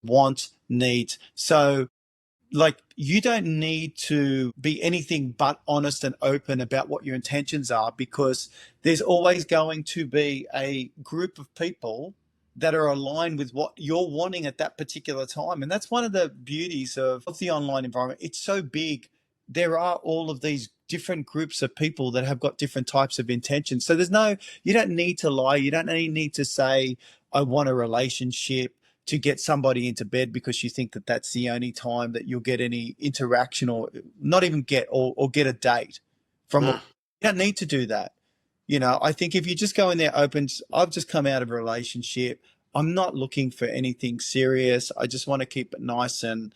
Wants, needs. So like you don't need to be anything but honest and open about what your intentions are, because there's always going to be a group of people that are aligned with what you're wanting at that particular time. And that's one of the beauties of the online environment. It's so big. There are all of these different groups of people that have got different types of intentions. So you don't need to lie. You don't need to say, I want a relationship to get somebody into bed because you think that that's the only time that you'll get any interaction, or not even or get a date from you mm, don't need to do that. I think if you just go in there open, I've just come out of a relationship, I'm not looking for anything serious, I just want to keep it nice and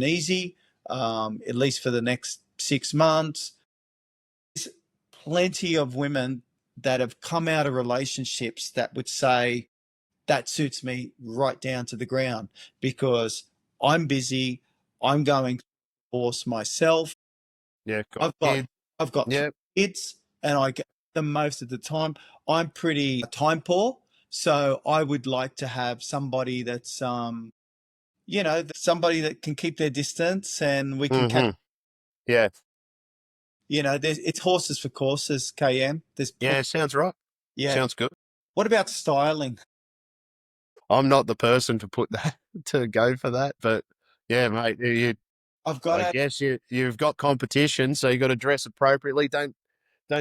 easy, at least for the next 6 months. There's plenty of women that have come out of relationships that would say, that suits me right down to the ground, because I'm busy. I'm going to divorce myself. yeah. Got I've got kids. I've got Yeah. kids, and I get them most of the time. I'm pretty time poor, so I would like to have somebody that's somebody that can keep their distance, and we can catch. Hmm. Yeah. It's horses for courses, KM. Yeah. Sounds right. Yeah. Sounds good. What about styling? I'm not the person to put that to go for that, but yeah, mate. I've got I a guess you've got competition, so you got to dress appropriately. Don't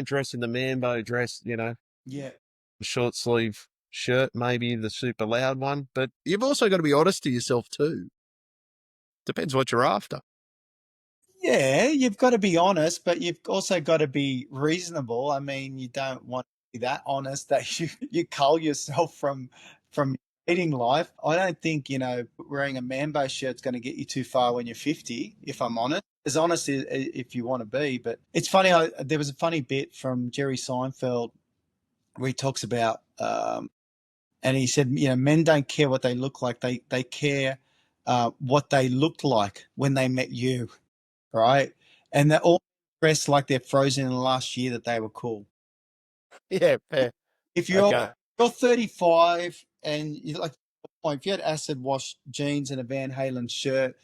dress in the Mambo dress. yeah. Short sleeve shirt, maybe the super loud one. But you've also got to be honest to yourself too. Depends what you're after. Yeah, you've got to be honest, but you've also got to be reasonable. I mean, you don't want to be that honest that you cull yourself from eating life. I don't think, wearing a Mambo shirt's going to get you too far when you're 50, if I'm honest. As honest if you want to be. But it's funny, there was a funny bit from Jerry Seinfeld where he talks about, and he said, men don't care what they look like. They care what they looked like when they met you, right? And they're all dressed like they're frozen in the last year that they were cool. Yeah, fair. If Okay. you're 35 and you like, if you had acid wash jeans and a Van Halen shirt,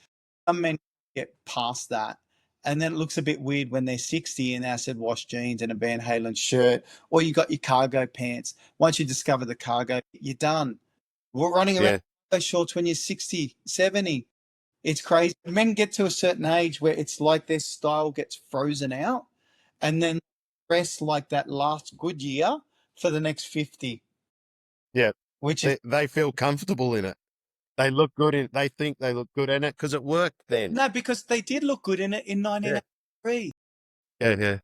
some men get past that. And then it looks a bit weird when they're 60 in acid wash jeans and a Van Halen shirt, or you got your cargo pants. Once you discover the cargo, you're done. We're running around Yeah. in shorts when you're 60, 70. It's crazy. Men get to a certain age where it's like their style gets frozen out. And then dress like that last good year for the next 50, Yeah. which is They feel comfortable in it. They look good in. They think they look good in it because it worked then. no, because they did look good in it in Yeah. 1983. Yeah. Yeah.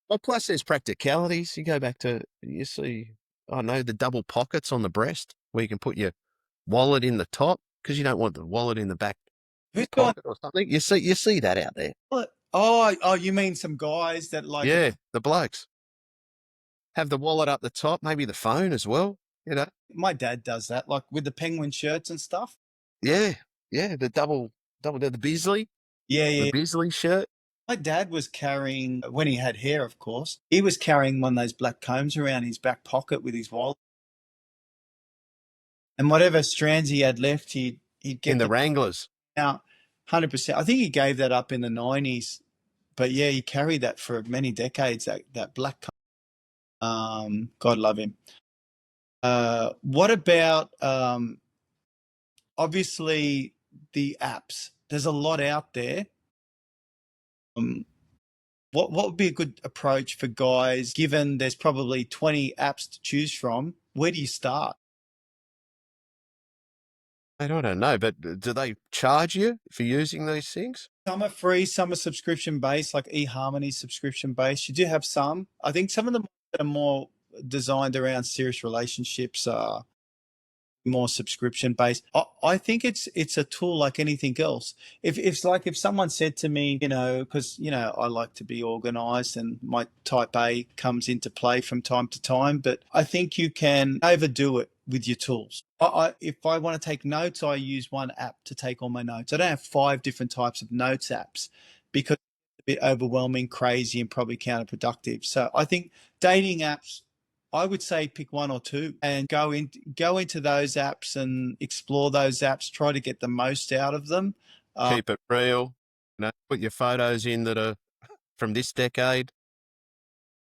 Well, plus there's practicalities. You go back to, you see, I don't know, the double pockets on the breast where you can put your wallet in the top because you don't want the wallet in the back Who's doing pocket or something. You see that out there. what? Oh, you mean some guys that like Yeah, the blokes have the wallet up the top, maybe the phone as well. You know. my dad does that, like with the penguin shirts and stuff. Yeah, yeah, the Bisley, Yeah, the yeah. Bisley shirt. My dad was carrying, when he had hair, of course, he was carrying one of those black combs around his back pocket with his wallet. And whatever strands he had left, he'd In get the them Wranglers. out 100%. I think he gave that up in the 90s. But yeah, he carried that for many decades, that black comb. God love him. What about obviously the apps? There's a lot out there. Um, what would be a good approach for guys, given there's probably 20 apps to choose from? Where do you start? I don't know, but do they charge you for using these things? Some are free, some are subscription based, like eHarmony subscription based. You do have some. I think some of them that are more designed around serious relationships are more subscription based. I think it's a tool like anything else. If someone said to me, because I like to be organized and my type A comes into play from time to time, but I think you can overdo it with your tools. If I want to take notes, I use one app to take all my notes. I don't have 5 different types of notes apps because it's a bit overwhelming, crazy, and probably counterproductive. So I think dating apps, I would say pick one or two and go into those apps and explore those apps. Try to get the most out of them. Keep it real. Put your photos in that are from this decade,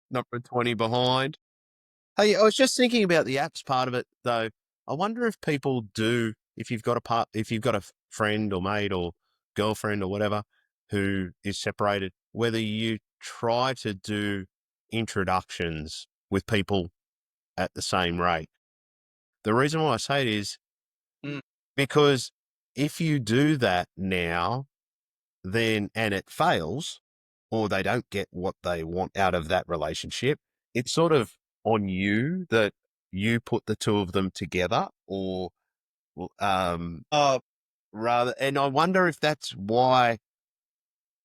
not from 20 behind. Hey, I was just thinking about the apps part of it though. I wonder if people do, if you've got a friend or mate or girlfriend or whatever who is separated, whether you try to do introductions with people at the same rate. The reason why I say it is Mm. because if you do that now, and it fails, or they don't get what they want out of that relationship, it's sort of on you that you put the two of them together, or Uh, rather. And I wonder if that's why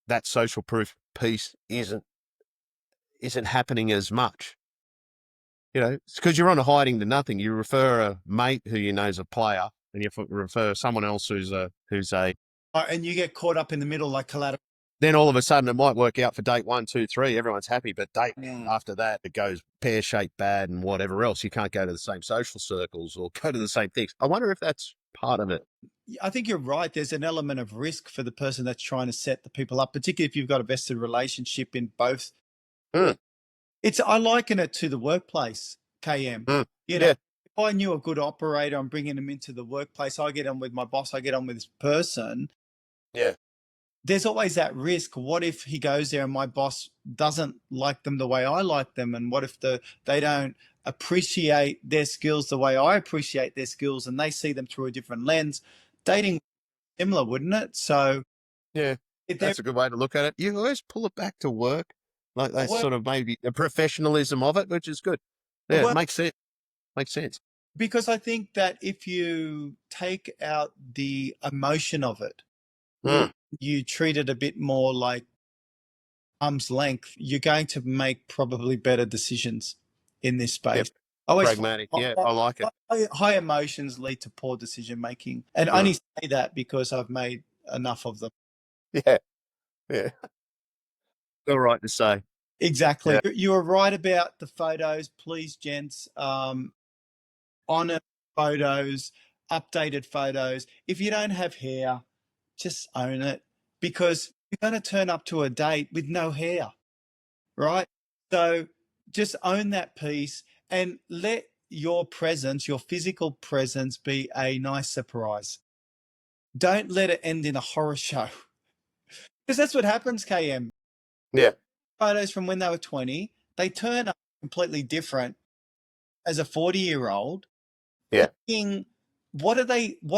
that social proof piece isn't happening as much. It's because you're on a hiding to nothing. You refer a mate who you know is a player, and you refer someone else who's a and you get caught up in the middle like collateral. then all of a sudden it might work out for date 1, 2, 3. Everyone's happy, but date Mm. after that, it goes pear shaped bad and whatever else. You can't go to the same social circles or go to the same things. I wonder if that's part of it. I think you're right. There's an element of risk for the person that's trying to set the people up, particularly if you've got a vested relationship in both. Mm, I liken it to the workplace, KM. mm, If yeah, I knew a good operator, I'm bringing them into the workplace. I get on with my boss. I get on with this person. yeah, There's always that risk. What if he goes there and my boss doesn't like them the way I like them? And what if they don't appreciate their skills the way I appreciate their skills and they see them through a different lens? Dating similar, wouldn't it? So yeah. if they're That's a good way to look at it. You always pull it back to work, like that's well, sort of maybe the professionalism of it, which is good. Yeah, it well, makes sense. Makes sense. because I think that if you take out the emotion of it, Mm, you treat it a bit more like arm's length, you're going to make probably better decisions in this yep, space. I always find pragmatic. Yeah, I like it. high emotions lead to poor decision making, and I Mm, only say that because I've made enough of them. yeah, yeah. All right to say. Exactly. Yeah, You were right about the photos. Please, gents, honor photos, updated photos. If you don't have hair, just own it because you're going to turn up to a date with no hair, right? So just own that piece and let your presence, your physical presence, be a nice surprise. Don't let it end in a horror show because that's what happens, KM. yeah. photos from when they were 20, they turn up completely different as a 40-year-old, Yeah. thinking, what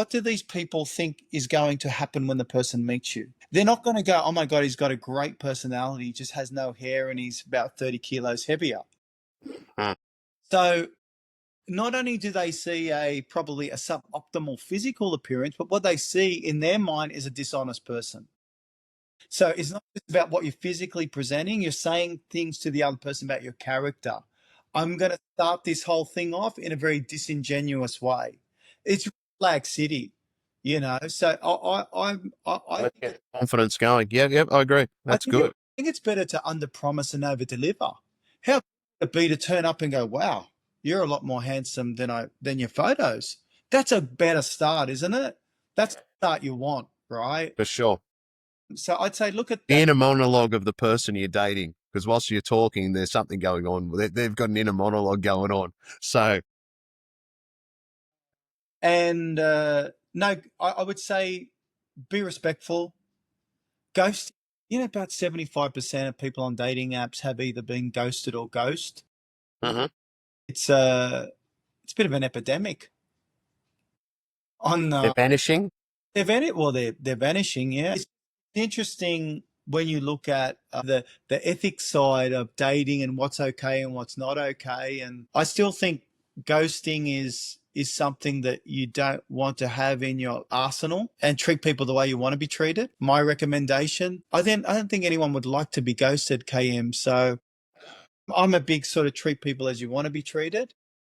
do these people think is going to happen when the person meets you? They're not going to go, oh my God, he's got a great personality, he just has no hair and he's about 30 kilos heavier. Mm. So not only do they see probably a suboptimal physical appearance, but what they see in their mind is a dishonest person. So it's not just about what you're physically presenting, you're saying things to the other person about your character. I'm going to start this whole thing off in a very disingenuous way. It's Flag City, you know. So Let's get confidence going. Yeah, yeah, I agree. I That's think it, good. I think it's better to under promise and over deliver. How could it be to turn up and go, wow, you're a lot more handsome than your photos? That's a better start, isn't it? That's the start you want, right? For sure. So I'd say look at The that. inner monologue of the person you're dating, because whilst you're talking, there's something going on. They've got an inner monologue going on. So, And no, I would say be respectful. Ghost, about 75% of people on dating apps have either been ghosted or ghost. mhm. It's a bit of an epidemic on They're vanishing. they're vanishing. Yeah, it's interesting when you look at the ethics side of dating and what's okay and what's not okay. And I still think ghosting is something that you don't want to have in your arsenal, and treat people the way you want to be treated. My recommendation. I don't think anyone would like to be ghosted, KM. So I'm a big sort of treat people as you want to be treated.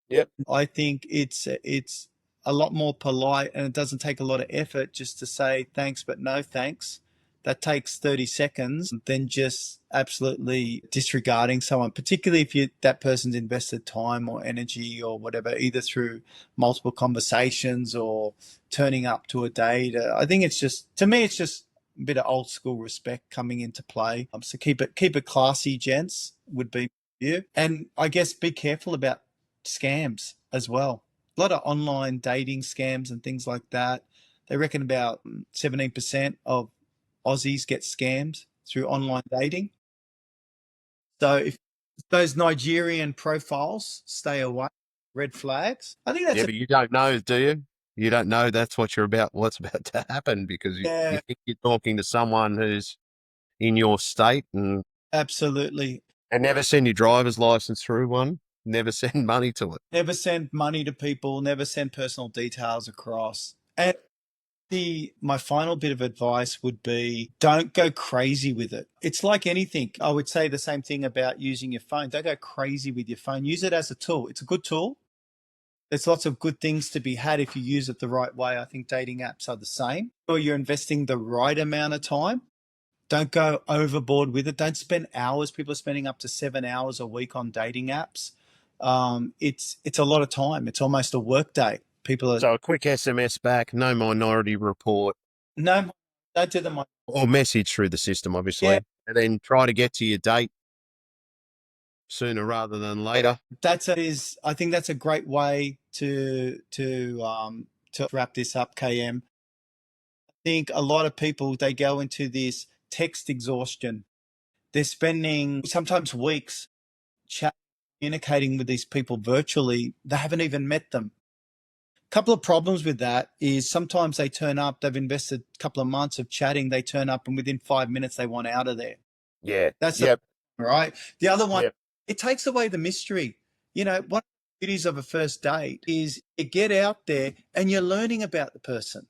Yep. I think it's a lot more polite, and it doesn't take a lot of effort just to say thanks but no thanks. That takes 30 seconds than just absolutely disregarding someone, particularly if that person's invested time or energy or whatever, either through multiple conversations or turning up to a date. I think it's just, to me, it's just a bit of old school respect coming into play. So keep it classy, gents, would be you. And I guess be careful about scams as well. A lot of online dating scams and things like that. They reckon about 17% of Aussies get scammed through online dating. So if those Nigerian profiles, stay away. Red flags. I think that's Yeah, a but you don't know, do you? You don't know that's what's about to happen because you yeah, think you're talking to someone who's in your state absolutely. and never send your driver's license through one. Never send money to it. Never send money to people. Never send personal details across. And my final bit of advice would be don't go crazy with it. It's like anything. I would say the same thing about using your phone. Don't go crazy with your phone. Use it as a tool. It's a good tool. There's lots of good things to be had if you use it the right way. I think dating apps are the same. Or you're investing the right amount of time. Don't go overboard with it. Don't spend hours. People are spending up to 7 hours a week on dating apps. It's a lot of time. It's almost a work day. People are So a quick SMS back, no minority report, no, don't do them. or message through the system, Yeah, obviously, and then try to get to your date sooner rather than later. I think that's a great way to wrap this up, KM. I think a lot of people, they go into this text exhaustion. They're spending sometimes weeks chat, communicating with these people virtually. They haven't even met them. A couple of problems with that is sometimes they turn up, they've invested a couple of months of chatting, they turn up and within 5 minutes they want out of there. Yeah. That's the Yep. right. The other one, Yep. it takes away the mystery. One of the beauties of a first date is you get out there and you're learning about the person.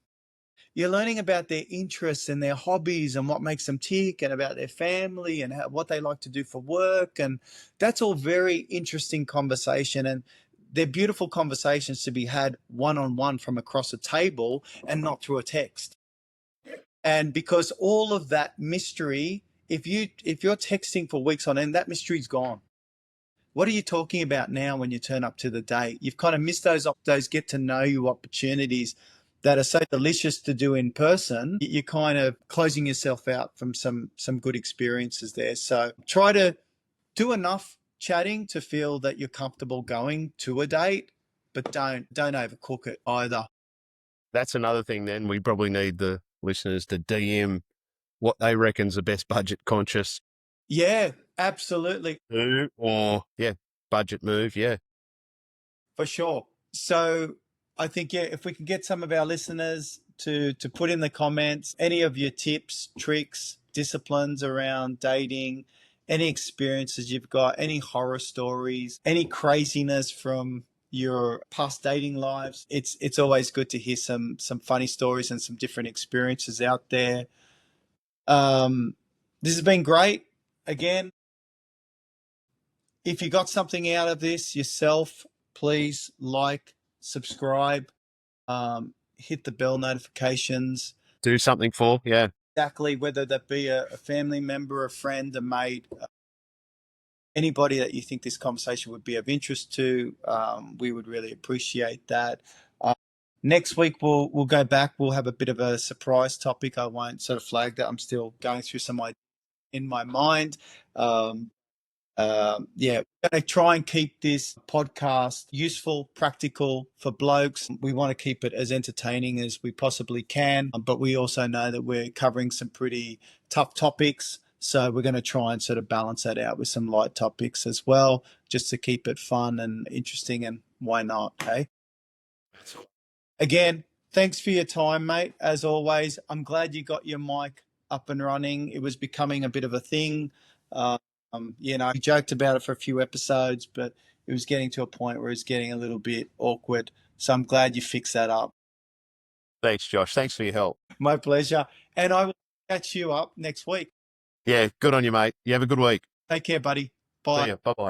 You're learning about their interests and their hobbies and what makes them tick, and about their family and what they like to do for work. And that's all very interesting conversation. And they're beautiful conversations to be had one on one from across a table and not through a text. And because all of that mystery, if you're texting for weeks on end, that mystery's gone. What are you talking about now when you turn up to the date? You've kind of missed those get to know you opportunities that are so delicious to do in person. You're kind of closing yourself out from some good experiences there. So try to do enough chatting to feel that you're comfortable going to a date, but don't overcook it either. That's another thing then. We probably need the listeners to DM what they reckon's the best budget conscious. Yeah, Absolutely. Or yeah, budget move. Yeah. For sure. So I think, yeah, if we can get some of our listeners to put in the comments any of your tips, tricks, disciplines around dating, any experiences you've got, any horror stories, any craziness from your past dating lives. It's always good to hear some funny stories and some different experiences out there. Um, this has been great. Again, if you got something out of this yourself, please like, subscribe, hit the bell notifications. Do something for. Yeah. Exactly, whether that be a family member, a friend, a mate, anybody that you think this conversation would be of interest to, we would really appreciate that. Uh, Next week we'll go back. We'll have a bit of a surprise topic. I won't sort of flag that. I'm still going through some ideas in my mind. Um, yeah, we're going to try and keep this podcast useful, practical for blokes. We want to keep it as entertaining as we possibly can, but we also know that we're covering some pretty tough topics. So we're going to try and sort of balance that out with some light topics as well, just to keep it fun and interesting. And why not? Hey, again, thanks for your time, mate. As always, I'm glad you got your mic up and running. It was becoming a bit of a thing. We joked about it for a few episodes, but it was getting to a point where it's getting a little bit awkward. So I'm glad you fixed that up. Thanks, Josh. Thanks for your help. My pleasure. And I will catch you up next week. Yeah. Good on you, mate. You have a good week. Take care, buddy. See Bye. ya. Bye bye.